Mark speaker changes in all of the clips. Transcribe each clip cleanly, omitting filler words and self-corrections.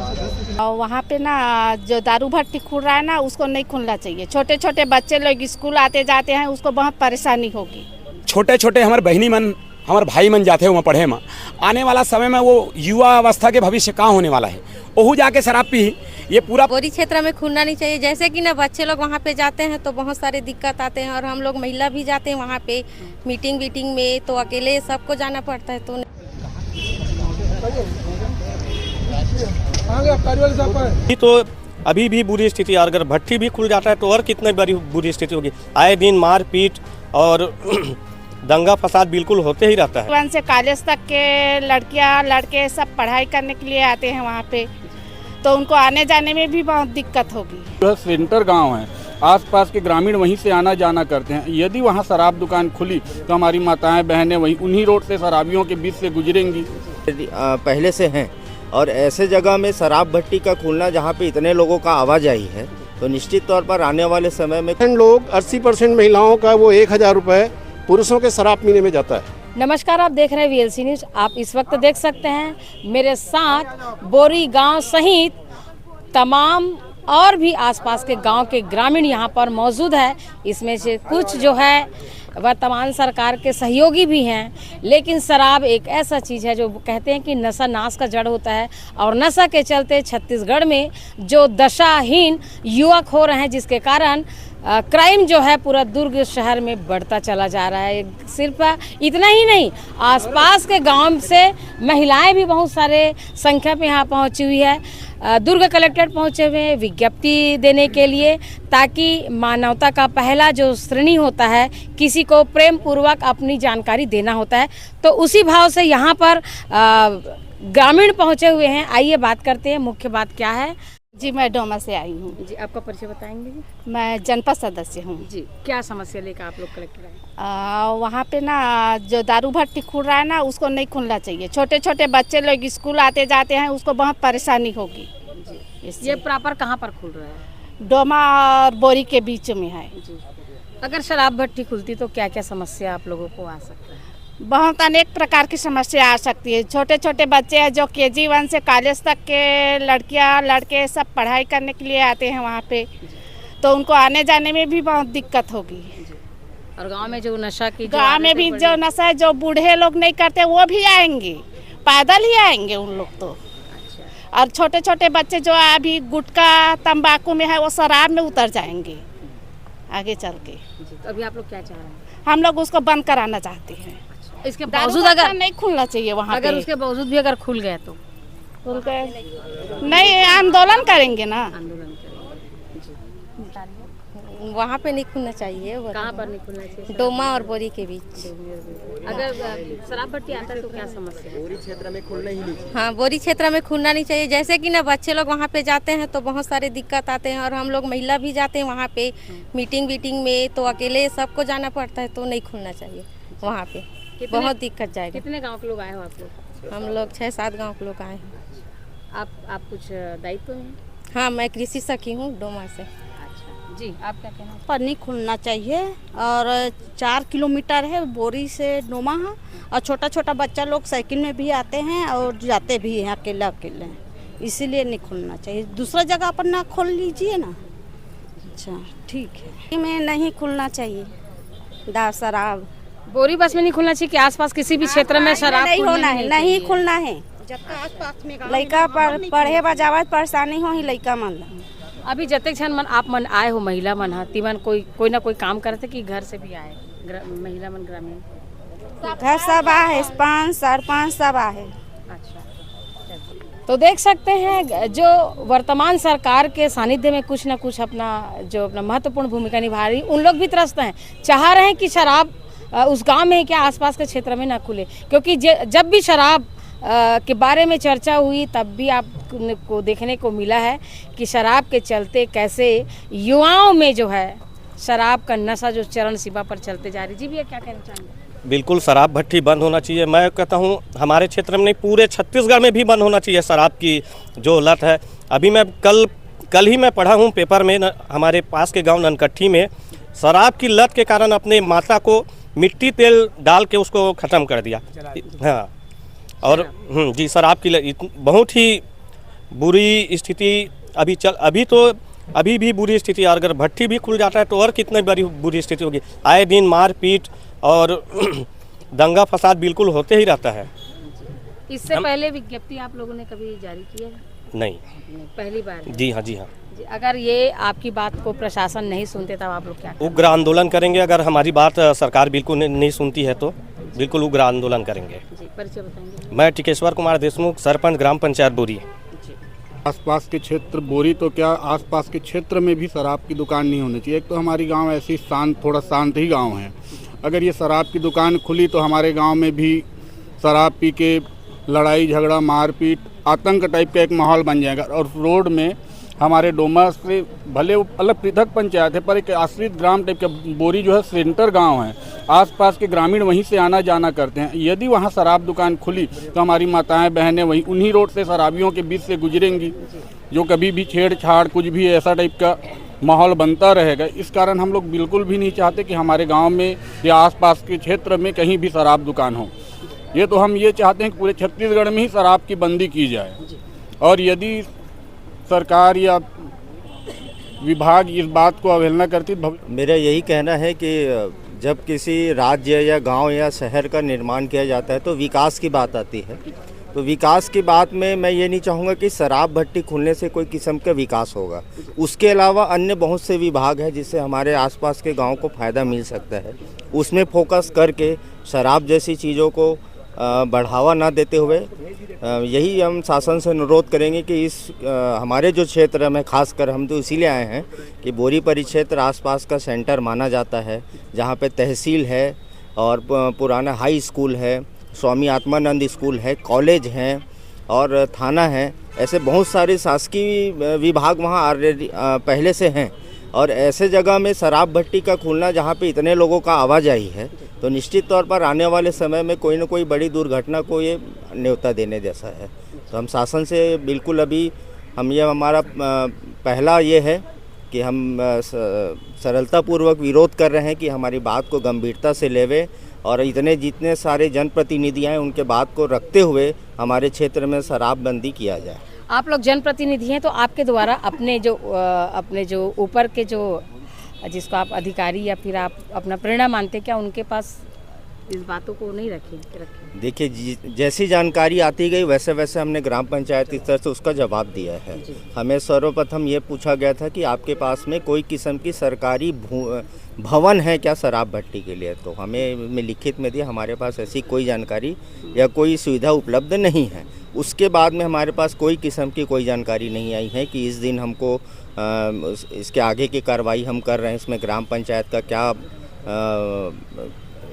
Speaker 1: और वहाँ पे ना जो दारू भट्टी खुल रहा है ना, उसको नहीं खुलना चाहिए। छोटे छोटे बच्चे लोग स्कूल आते जाते हैं, उसको बहुत परेशानी होगी।
Speaker 2: छोटे छोटे हमारे बहनी मन, हमारे भाई मन जाते हैं वहाँ पढ़े में, आने वाला समय में वो युवा अवस्था के भविष्य कहाँ होने वाला है, ओहू जाके शराब पी। ये पूरा
Speaker 3: बोरी क्षेत्र में खुलना नहीं चाहिए। जैसे कि ना बच्चे लोग वहाँ पे जाते हैं तो बहुत सारे दिक्कत आते हैं, और हम लोग महिला भी जाते हैं वहाँ पे मीटिंग में, तो अकेले सबको जाना पड़ता है।
Speaker 4: तो अभी भी बुरी स्थिति, और अगर भट्टी भी खुल जाता है तो और कितनी बड़ी बुरी स्थिति होगी। आए दिन मारपीट और दंगा फसाद बिल्कुल होते ही रहता है।
Speaker 1: 1 से कॉलेज तक के लड़कियां लड़के सब पढ़ाई करने के लिए आते हैं वहाँ पे, तो उनको आने जाने में भी बहुत दिक्कत होगी।
Speaker 5: जो सेंटर गांव है, आसपास के ग्रामीण वहीं से आना जाना करते हैं। यदि वहाँ शराब दुकान खुली तो हमारी माताएं बहनें वहीं उन्हीं रोड से शराबियों के बीच से गुजरेंगी।
Speaker 6: पहले से हैं, और ऐसे जगह में शराब भट्टी का खुलना जहाँ पे इतने लोगों का आवाजाही है, तो निश्चित तौर पर आने वाले समय में
Speaker 7: लोग 80% महिलाओं का वो 1000 रुपये पुरुषों के शराब पीने में जाता है।
Speaker 8: नमस्कार, आप देख रहे हैं VLC न्यूज़। आप इस वक्त देख सकते हैं मेरे साथ बोरी गांव सहित तमाम और भी आसपास के गांव के ग्रामीण यहां पर मौजूद है। इसमें से कुछ जो है वर्तमान सरकार के सहयोगी भी हैं, लेकिन शराब एक ऐसा चीज़ है जो कहते हैं कि नशा नाश का जड़ होता है, और नशा के चलते छत्तीसगढ़ में जो दशाहीन युवक हो रहे हैं, जिसके कारण क्राइम जो है पूरा दुर्ग शहर में बढ़ता चला जा रहा है। सिर्फ इतना ही नहीं, आसपास के गांव से महिलाएं भी बहुत सारे संख्या में यहाँ पहुंची हुई है। दुर्ग कलेक्ट्रेट पहुंचे हुए हैं विज्ञप्ति देने के लिए, ताकि मानवता का पहला जो श्रेणी होता है, किसी को प्रेम पूर्वक अपनी जानकारी देना होता है, तो उसी भाव से यहाँ पर ग्रामीण पहुँचे हुए हैं। आइए बात करते हैं मुख्य बात क्या है।
Speaker 1: जी, मैं डोमा से आई हूँ।
Speaker 8: जी, आपका परिचय बताएंगे?
Speaker 1: मैं जनपद सदस्य हूँ।
Speaker 8: जी, क्या समस्या लेकर आप लोग कलेक्टर आए?
Speaker 1: वहाँ पे ना जो दारू भट्टी खुल रहा है ना, उसको नहीं खुलना चाहिए। छोटे छोटे बच्चे लोग स्कूल आते जाते हैं, उसको बहुत परेशानी होगी।
Speaker 8: ये प्रॉपर कहाँ पर खुल रहा है?
Speaker 1: डोमा और बोरी के बीच में है।
Speaker 8: जी, अगर शराब भट्टी खुलती तो क्या क्या समस्या आप लोगों को आ सकता है?
Speaker 1: बहुत अनेक प्रकार की समस्या आ सकती है। छोटे छोटे बच्चे हैं जो KG 1 से कॉलेज तक के लड़कियां लड़के सब पढ़ाई करने के लिए आते हैं वहाँ पे, तो उनको आने जाने में भी बहुत दिक्कत होगी।
Speaker 8: और गांव में जो नशा की
Speaker 1: गांव में भी जो नशा है, जो बूढ़े लोग नहीं करते वो भी आएंगे, पैदल ही आएंगे उन लोग तो। और छोटे छोटे बच्चे जो अभी गुटखा तंबाकू में है, वो शराब में उतर जाएंगे आगे चल के।
Speaker 8: तो अभी आप लोग क्या चाह रहे हैं?
Speaker 1: हम लोग उसको बंद कराना चाहते हैं।
Speaker 8: इसके बावजूद अगर
Speaker 1: नहीं खुलना चाहिए वहाँ
Speaker 8: अगर उसके बावजूद भी अगर खुल गया तो
Speaker 1: खुल गए नहीं, आंदोलन करेंगे ना।
Speaker 8: आंदोलन
Speaker 3: वहाँ पे नहीं खुलना चाहिए।
Speaker 8: कहाँ पर नहीं खुलना चाहिए?
Speaker 3: डोमा और बोरी के बीच।
Speaker 8: अगर शराब भट्टी आता है तो क्या समस्या है?
Speaker 6: बोरी क्षेत्र में खुलना ही नहीं चाहिए।
Speaker 3: हाँ, बोरी क्षेत्र में खुलना नहीं चाहिए। जैसे कि ना बच्चे लोग वहाँ पे जाते हैं तो बहुत सारे दिक्कत आते हैं, और हम लोग महिला भी जाते हैं वहाँ पे मीटिंग में, तो अकेले सबको जाना पड़ता है, तो नहीं खुलना चाहिए वहाँ पे। बहुत दिक्कत जाएगा।
Speaker 8: कितने गांव के लोग आए हो आप लोग?
Speaker 3: हम लोग 6-7 गांव के लोग आए हैं।
Speaker 8: आप कुछ दायित्व हैं?
Speaker 3: हाँ, मैं कृषि सखी हूँ डोमा से।
Speaker 8: अच्छा जी, आप क्या कहना?
Speaker 9: पर नहीं खुलना चाहिए, और 4 किलोमीटर है बोरी से डोमा, और छोटा छोटा बच्चा लोग साइकिल में भी आते हैं और जाते भी हैं अकेले, इसीलिए नहीं खुलना चाहिए। दूसरा जगह पर ना खोल लीजिए ना। अच्छा, ठीक है।
Speaker 10: में नहीं खुलना चाहिए शराब।
Speaker 8: बोरी बस में नहीं खुलना चाहिए कि आसपास किसी भी क्षेत्र में शराब
Speaker 10: नहीं होना है, नहीं खुलना है। लड़का पढ़े बजावत परेशानी हो ही लड़का मन।
Speaker 8: अभी जतक क्षण मन आप मन आए हो, महिला मन तीमन कोई ना कोई काम करते कि घर से भी आए महिला मन ग्रामीण?
Speaker 10: घर सब आए, 5 सरपंच सब आए।
Speaker 8: अच्छा, तो देख सकते हैं जो वर्तमान सरकार के सानिध्य में कुछ ना कुछ अपना महत्वपूर्ण भूमिका निभा रही, उन लोग भी त्रस्त हैं, चाह रहे हैं कि शराब उस गांव में क्या आसपास के क्षेत्र में ना खुले। क्योंकि जब भी शराब के बारे में चर्चा हुई, तब भी आपको देखने को मिला है कि शराब के चलते कैसे युवाओं में जो है शराब का नशा जो चरण सीमा पर चलते जा रही। जी भैया, क्या कहना चाहेंगे?
Speaker 4: बिल्कुल शराब भट्टी बंद होना चाहिए। मैं कहता हूँ हमारे क्षेत्र में नहीं, पूरे छत्तीसगढ़ में भी बंद होना चाहिए शराब की जो लत है। अभी मैं कल ही मैं पढ़ा हूँ पेपर में, हमारे पास के गाँव ननकट्ठी में शराब की लत के कारण अपने माता को मिट्टी तेल डाल के उसको ख़त्म कर दिया। हाँ, और जी, शराब की बहुत ही बुरी स्थिति अभी भी बुरी स्थिति, और अगर भट्टी भी खुल जाता है तो और कितनी बड़ी बुरी स्थिति होगी। आए दिन मारपीट और दंगा फसाद बिल्कुल होते ही रहता है।
Speaker 8: इससे पहले विज्ञप्ति आप लोगों ने कभी जारी की है?
Speaker 4: नहीं,
Speaker 8: पहली बार है।
Speaker 4: जी हाँ, जी हाँ।
Speaker 8: अगर ये आपकी बात को प्रशासन नहीं सुनते तब आप लोग क्या करेंगे?
Speaker 4: उग्र आंदोलन करेंगे। अगर हमारी बात सरकार बिल्कुल नहीं सुनती है तो बिल्कुल उग्र आंदोलन करेंगे।
Speaker 8: जी, परिचय बताएंगे।
Speaker 4: मैं टिकेश्वर कुमार देशमुख, सरपंच ग्राम पंचायत बोरी।
Speaker 5: आसपास के क्षेत्र बोरी तो क्या, आसपास के क्षेत्र में भी शराब की दुकान नहीं होनी चाहिए। एक तो हमारी गांव ऐसी थोड़ा शांत ही गांव है। अगर ये शराब की दुकान खुली तो हमारे गांव में भी शराब पी के लड़ाई झगड़ा मारपीट आतंक टाइप का एक माहौल बन जाएगा। और रोड में हमारे डोमा से भले अलग पृथक पंचायत है पर एक आश्रित ग्राम टाइप का बोरी जो है सेंटर गांव है। आसपास के ग्रामीण वहीं से आना जाना करते हैं। यदि वहां शराब दुकान खुली तो हमारी माताएं बहनें वहीं उन्हीं रोड से शराबियों के बीच से गुजरेंगी, जो कभी भी छेड़छाड़ कुछ भी ऐसा टाइप का माहौल बनता रहेगा। इस कारण हम लोग बिल्कुल भी नहीं चाहते कि हमारे गाँव में या आसपास के क्षेत्र में कहीं भी शराब दुकान हो। ये तो हम ये चाहते हैं कि पूरे छत्तीसगढ़ में ही शराब की बंदी की जाए। और यदि सरकार या विभाग इस बात को अवहेलना करती,
Speaker 6: मेरा यही कहना है कि जब किसी राज्य या गांव या शहर का निर्माण किया जाता है तो विकास की बात आती है। तो विकास की बात में मैं ये नहीं चाहूँगा कि शराब भट्टी खुलने से कोई किस्म का विकास होगा। उसके अलावा अन्य बहुत से विभाग हैं जिससे हमारे आसपास के गांव को फ़ायदा मिल सकता है। उसमें फोकस करके शराब जैसी चीज़ों को बढ़ावा ना देते हुए यही हम शासन से अनुरोध करेंगे कि इस हमारे जो क्षेत्र में खासकर हम तो इसीलिए आए हैं कि बोरी परिक्षेत्र आसपास का सेंटर माना जाता है, जहाँ पे तहसील है और पुराना हाई स्कूल है, स्वामी आत्मानंद स्कूल है, कॉलेज हैं और थाना है। ऐसे बहुत सारे शासकीय विभाग वहाँ ऑलरेडी पहले से हैं। और ऐसे जगह में शराब भट्टी का खुलना जहाँ पे इतने लोगों का आवाजाही है तो निश्चित तौर पर आने वाले समय में कोई न कोई बड़ी दुर्घटना को ये न्योता देने जैसा है। तो हम शासन से बिल्कुल अभी हमारा पहला ये है कि हम सरलतापूर्वक विरोध कर रहे हैं कि हमारी बात को गंभीरता से लेवे और जितने सारे जनप्रतिनिधि हैं उनके बात को रखते हुए हमारे क्षेत्र में शराबबंदी किया जाए।
Speaker 8: आप लोग जनप्रतिनिधि हैं तो आपके द्वारा अपने जो ऊपर के जो जिसको आप अधिकारी या फिर आप अपना प्रेरणा मानते, क्या उनके पास इस बातों को नहीं रखें?
Speaker 6: देखिए, जैसी जानकारी आती गई वैसे वैसे हमने ग्राम पंचायत स्तर से उसका जवाब दिया है। हमें सर्वप्रथम ये पूछा गया था कि आपके पास में कोई किस्म की सरकारी भवन है क्या शराब भट्टी के लिए, तो हमें लिखित में दिया हमारे पास ऐसी कोई जानकारी या कोई सुविधा उपलब्ध नहीं है। उसके बाद में हमारे पास कोई किस्म की कोई जानकारी नहीं आई है कि इस दिन हमको इसके आगे की कार्रवाई हम कर रहे हैं, इसमें ग्राम पंचायत का क्या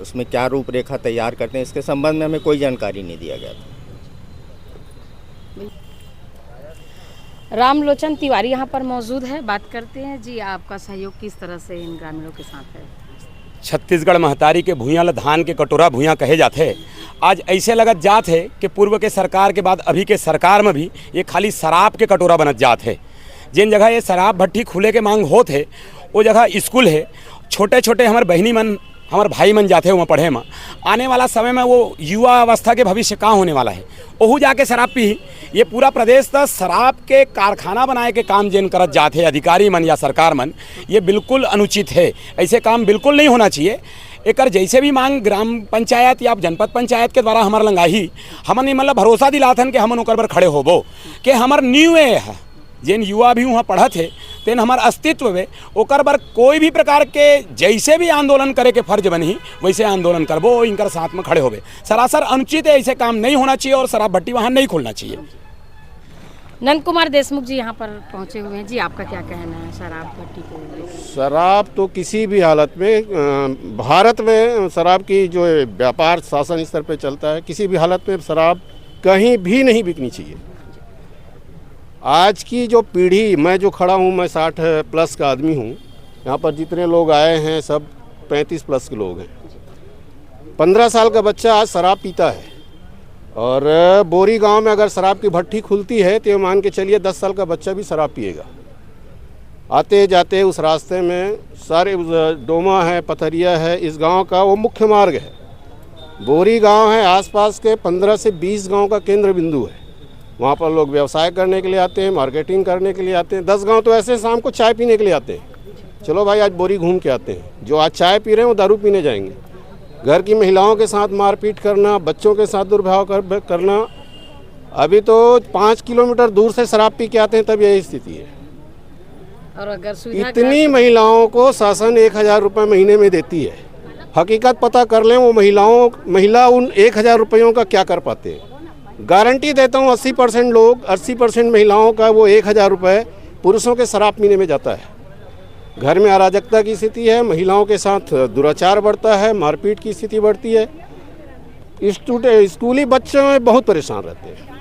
Speaker 6: उसमें क्या रूपरेखा तैयार करते हैं, इसके संबंध में हमें कोई जानकारी नहीं दिया गया था।
Speaker 8: रामलोचन तिवारी यहाँ पर मौजूद है, बात करते हैं। जी, आपका सहयोग किस तरह से इन ग्रामीणों के साथ है?
Speaker 2: छत्तीसगढ़ महतारी के भूया ल धान के कटोरा भूया कहे जाते। आज ऐसे लगत जात है कि पूर्व के सरकार के बाद अभी के सरकार में भी ये खाली शराब के कटोरा बनत जात है। जिन जगह ये शराब भट्टी खुले के मांग होत है वो जगह स्कूल है, छोटे छोटे हमारे बहनी मन हमारे भाई मन जाते वहाँ पढ़े में। आने वाला समय में वो युवा अवस्था के भविष्य कहाँ होने वाला है, ओहू जाके शराब पी। ये पूरा प्रदेश तो शराब के कारखाना बनाए के काम जिन करत जाते अधिकारी मन या सरकार मन, ये बिल्कुल अनुचित है। ऐसे काम बिल्कुल नहीं होना चाहिए। एक जैसे भी मांग ग्राम पंचायत या जनपद पंचायत के द्वारा हमार लंगाही, हमन मतलब भरोसा दिलाथन कि हमन ओकर पर खड़े होबो कि हमार न्यू है जिन युवा भी वहाँ पढ़त है तेन हमार अस्तित्व में ओकर बर कोई भी प्रकार के जैसे भी आंदोलन करे के फर्ज बनी वैसे आंदोलन करबो, इनकर साथ में खड़े होबे। सरासर अनुचित है, ऐसे काम नहीं होना चाहिए और शराब भट्टी वहाँ नहीं खोलना चाहिए।
Speaker 8: नंद कुमार देशमुख जी यहाँ पर पहुँचे हुए हैं। जी, आपका क्या कहना है शराब भट्टी को?
Speaker 7: शराब तो किसी भी हालत में भारत में शराब की जो व्यापार शासन स्तर पे चलता है, किसी भी हालत में शराब कहीं भी नहीं बिकनी चाहिए। आज की जो पीढ़ी, मैं जो खड़ा हूँ, मैं 60 प्लस का आदमी हूँ। यहाँ पर जितने लोग आए हैं सब 35 प्लस के लोग हैं। 15 साल का बच्चा आज शराब पीता है और बोरी गांव में अगर शराब की भट्टी खुलती है तो ये मान के चलिए 10 साल का बच्चा भी शराब पिएगा। आते जाते उस रास्ते में सारे डोमा है, पथरिया है, इस गांव का वो मुख्य मार्ग है। बोरी गांव है, आसपास के 15 से 20 गांव का केंद्र बिंदु है। वहाँ पर लोग व्यवसाय करने के लिए आते हैं, मार्केटिंग करने के लिए आते हैं। 10 गांव तो ऐसे शाम को चाय पीने के लिए आते हैं, चलो भाई आज बोरी घूम के आते हैं। जो आज चाय पी रहे हैं वो दारू पीने जाएंगे। घर की महिलाओं के साथ मारपीट करना, बच्चों के साथ दुर्व्यवहार करना। अभी तो 5 किलोमीटर दूर से शराब पी के आते हैं, तब यही स्थिति है।
Speaker 8: और अगर सुविधा
Speaker 7: इतनी महिलाओं को शासन 1000 रुपये महीने में देती है। हकीकत पता कर लें, वो महिला उन 1000 रुपयों का क्या कर पाते हैं। गारंटी देता हूँ 80% महिलाओं का वो 1000 रुपये पुरुषों के शराब पीने में जाता है। घर में अराजकता की स्थिति है, महिलाओं के साथ दुराचार बढ़ता है, मारपीट की स्थिति बढ़ती है। स्कूली बच्चे बहुत परेशान रहते हैं।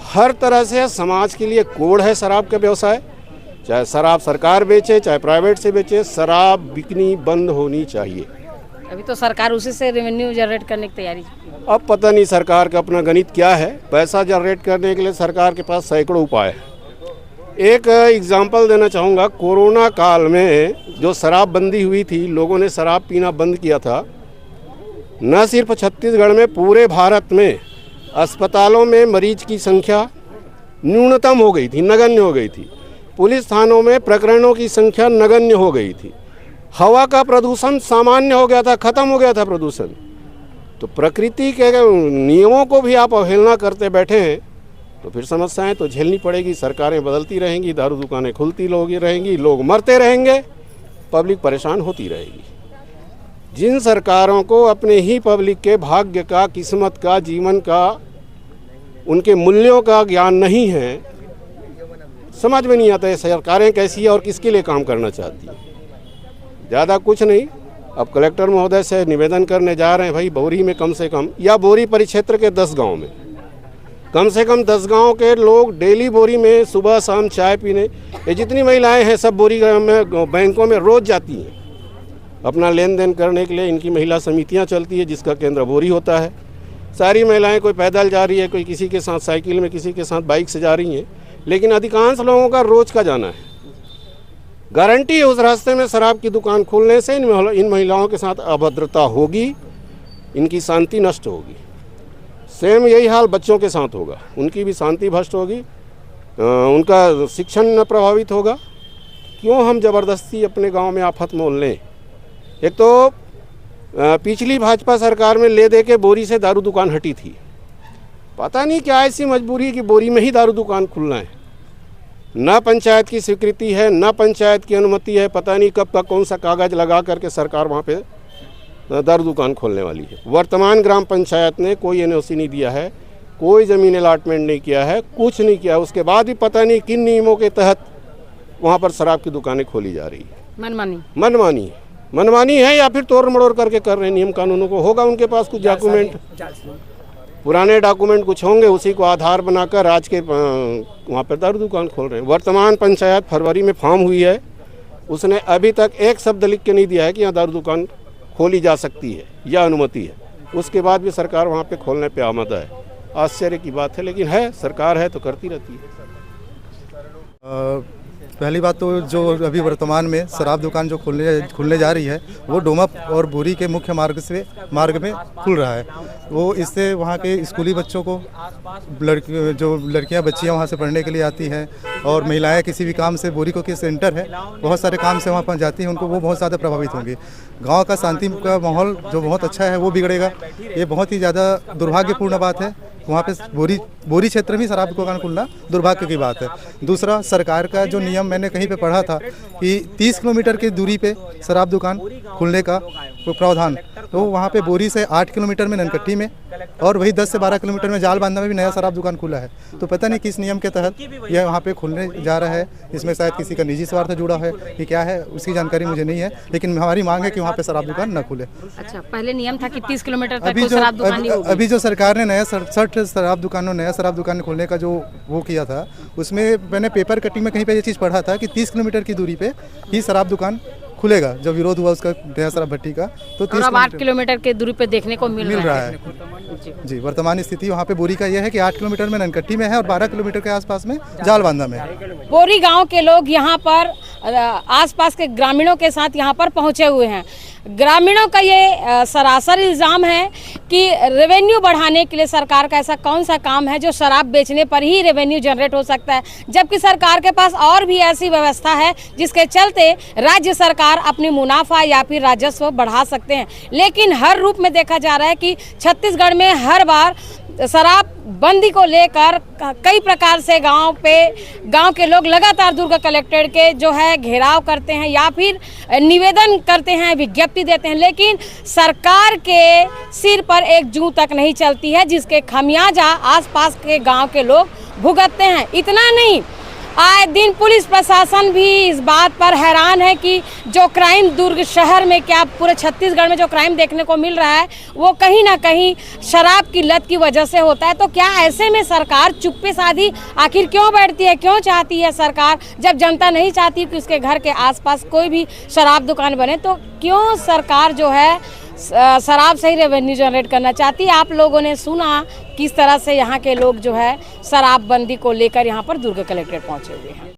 Speaker 7: हर तरह से समाज के लिए कोड है शराब का व्यवसाय। चाहे शराब सरकार बेचे, चाहे प्राइवेट से बेचे, शराब बिकनी बंद होनी चाहिए।
Speaker 8: अभी तो सरकार उसी से रेवेन्यू जनरेट करने की तैयारी।
Speaker 7: अब पता नहीं सरकार का अपना गणित क्या है। पैसा जनरेट करने के लिए सरकार के पास सैकड़ों उपाय है। एक एग्जाम्पल देना चाहूँगा, कोरोना काल में जो शराबबंदी हुई थी, लोगों ने शराब पीना बंद किया था। न सिर्फ छत्तीसगढ़ में, पूरे भारत में अस्पतालों में मरीज की संख्या न्यूनतम हो गई थी, नगण्य हो गई थी। पुलिस थानों में प्रकरणों की संख्या नगण्य हो गई थी। हवा का प्रदूषण सामान्य हो गया था, खत्म हो गया था प्रदूषण। तो प्रकृति के नियमों को भी आप अवहेलना करते बैठे हैं तो फिर समस्याएं तो झेलनी पड़ेगी। सरकारें बदलती रहेंगी, दारू दुकानें खुलती रहेंगी, लोग मरते रहेंगे, पब्लिक परेशान होती रहेगी। जिन सरकारों को अपने ही पब्लिक के भाग्य का, किस्मत का, जीवन का, उनके मूल्यों का ज्ञान नहीं है, समझ में नहीं आता है सरकारें कैसी है और किसके लिए काम करना चाहती है। ज़्यादा कुछ नहीं, अब कलेक्टर महोदय से निवेदन करने जा रहे हैं, भाई बोरी में कम से कम, या बोरी परिक्षेत्र के 10 गांव में कम से कम 10 गांव के लोग डेली बोरी में सुबह शाम चाय पीने, ये जितनी महिलाएं हैं सब बोरी में बैंकों में रोज़ जाती हैं अपना लेन देन करने के लिए। इनकी महिला समितियां चलती है जिसका केंद्र बोरी होता है। सारी महिलाएं कोई पैदल जा रही है, कोई किसी के साथ साइकिल में, किसी के साथ बाइक से जा रही हैं, लेकिन अधिकांश लोगों का रोज़ का जाना है। गारंटी है उस रास्ते में शराब की दुकान खोलने से इन महिलाओं के साथ अभद्रता होगी, इनकी शांति नष्ट होगी। सेम यही हाल बच्चों के साथ होगा, उनकी भी शांति भ्रष्ट होगी, उनका शिक्षण प्रभावित होगा। क्यों हम ज़बरदस्ती अपने गांव में आफत मोल लें। एक तो पिछली भाजपा सरकार में ले दे के बोरी से दारू दुकान हटी थी। पता नहीं क्या ऐसी मजबूरी कि बोरी में ही दारू दुकान खुलना है। ना पंचायत की स्वीकृति है, ना पंचायत की अनुमति है। पता नहीं कब का कौन सा कागज़ लगा करके सरकार वहाँ पे दारू दुकान खोलने वाली है। वर्तमान ग्राम पंचायत ने कोई एनओसी नहीं दिया है, कोई ज़मीन अलॉटमेंट नहीं किया है, कुछ नहीं किया। उसके बाद भी पता नहीं किन नियमों के तहत वहाँ पर शराब की दुकानें खोली जा रही है। मनमानी है या फिर तोड़ मड़ोड़ करके कर रहे हैं नियम कानूनों को। होगा उनके पास कुछ डॉक्यूमेंट, पुराने डॉक्यूमेंट कुछ होंगे, उसी को आधार बनाकर आज के वहाँ पर दारू दुकान खोल रहे हैं। वर्तमान पंचायत फरवरी में फॉर्म हुई है, उसने अभी तक एक शब्द लिख के नहीं दिया है कि यहाँ दारू दुकान खोली जा सकती है या अनुमति है। उसके बाद भी सरकार वहाँ पे खोलने पे आमादा है। आश्चर्य की बात है, लेकिन है, सरकार है तो करती रहती है।
Speaker 11: पहली बात तो जो अभी वर्तमान में शराब दुकान जो खुलने जा रही है वो डोमा और बोरी के मुख्य मार्ग में खुल रहा है। वो इससे वहाँ के स्कूली बच्चों को जो लड़कियाँ बच्चियाँ वहाँ से पढ़ने के लिए आती हैं और महिलाएं किसी भी काम से, बोरी को के सेंटर है, बहुत सारे काम से वहाँ पर जाती हैं, उनको वो बहुत ज़्यादा प्रभावित होंगे। गाँव का शांति का माहौल जो बहुत अच्छा है वो बिगड़ेगा। ये बहुत ही ज़्यादा दुर्भाग्यपूर्ण बात है। वहाँ पे बोरी क्षेत्र में शराब दुकान खुलना दुर्भाग्य की बात है। दूसरा, सरकार का जो नियम मैंने कहीं पे पढ़ा था कि 30 किलोमीटर की दूरी पे शराब दुकान खुलने का प्रावधान, तो वहाँ पे बोरी से 8 किलोमीटर में ननकट्टी में और वही 10 से 12 किलोमीटर में जाल बांधा में भी नया शराब दुकान खुला है। तो पता नहीं किस नियम के तहत यह वहाँ पे खुलने जा रहा है। इसमें शायद किसी का निजी स्वार्थ जुड़ा है कि क्या है, उसकी जानकारी मुझे नहीं है, लेकिन हमारी मांग है कि वहाँ पे शराब दुकान न खुले।
Speaker 8: अच्छा, पहले नियम था कि 30 किलोमीटर तक कोई शराब दुकान नहीं होगी।
Speaker 11: अभी जो सरकार ने नया 60 शराब दुकान खोलने का जो वो किया था, उसमें मैंने पेपर कटिंग में कहीं पे ये चीज़ पढ़ा था कि 30 किलोमीटर की दूरी पे ही शराब दुकान खुलेगा। जब विरोध हुआ उसका नया शराब भट्टी का, तो 30
Speaker 8: 8 किलोमीटर के दूरी पे देखने को मिल रहा है।
Speaker 11: जी, वर्तमान स्थिति वहाँ पे बोरी का यह है कि 8 किलोमीटर में ननकट्टी में है और 12 किलोमीटर के आसपास में जाल बांधा में है।
Speaker 8: बोरी गांव के लोग यहाँ पर आसपास के ग्रामीणों के साथ यहाँ पर पहुँचे हुए हैं। ग्रामीणों का ये सरासर इल्ज़ाम है कि रेवेन्यू बढ़ाने के लिए सरकार का ऐसा कौन सा काम है जो शराब बेचने पर ही रेवेन्यू जनरेट हो सकता है, जबकि सरकार के पास और भी ऐसी व्यवस्था है जिसके चलते राज्य सरकार अपनी मुनाफा या फिर राजस्व बढ़ा सकते हैं। लेकिन हर रूप में देखा जा रहा है कि छत्तीसगढ़ में हर बार शराब बंदी को लेकर कई प्रकार से गांव के लोग लगातार दुर्ग कलेक्ट्रेट के जो है घेराव करते हैं या फिर निवेदन करते हैं, विज्ञप्ति देते हैं, लेकिन सरकार के सिर पर एक जूं तक नहीं चलती है, जिसके खमियाजा आसपास के गांव के लोग भुगतते हैं। इतना नहीं, आए दिन पुलिस प्रशासन भी इस बात पर हैरान है कि जो क्राइम दुर्ग शहर में, क्या पूरे छत्तीसगढ़ में जो क्राइम देखने को मिल रहा है वो कहीं ना कहीं शराब की लत की वजह से होता है। तो क्या ऐसे में सरकार चुप्पे साधी आखिर क्यों बैठती है? क्यों चाहती है सरकार, जब जनता नहीं चाहती कि उसके घर के आसपास कोई भी शराब दुकान बने, तो क्यों सरकार जो है शराब से ही रेवेन्यू जनरेट करना चाहती है? आप लोगों ने सुना किस तरह से यहाँ के लोग जो है शराबबंदी को लेकर यहाँ पर दुर्ग कलेक्ट्रेट पहुँचे हुए हैं।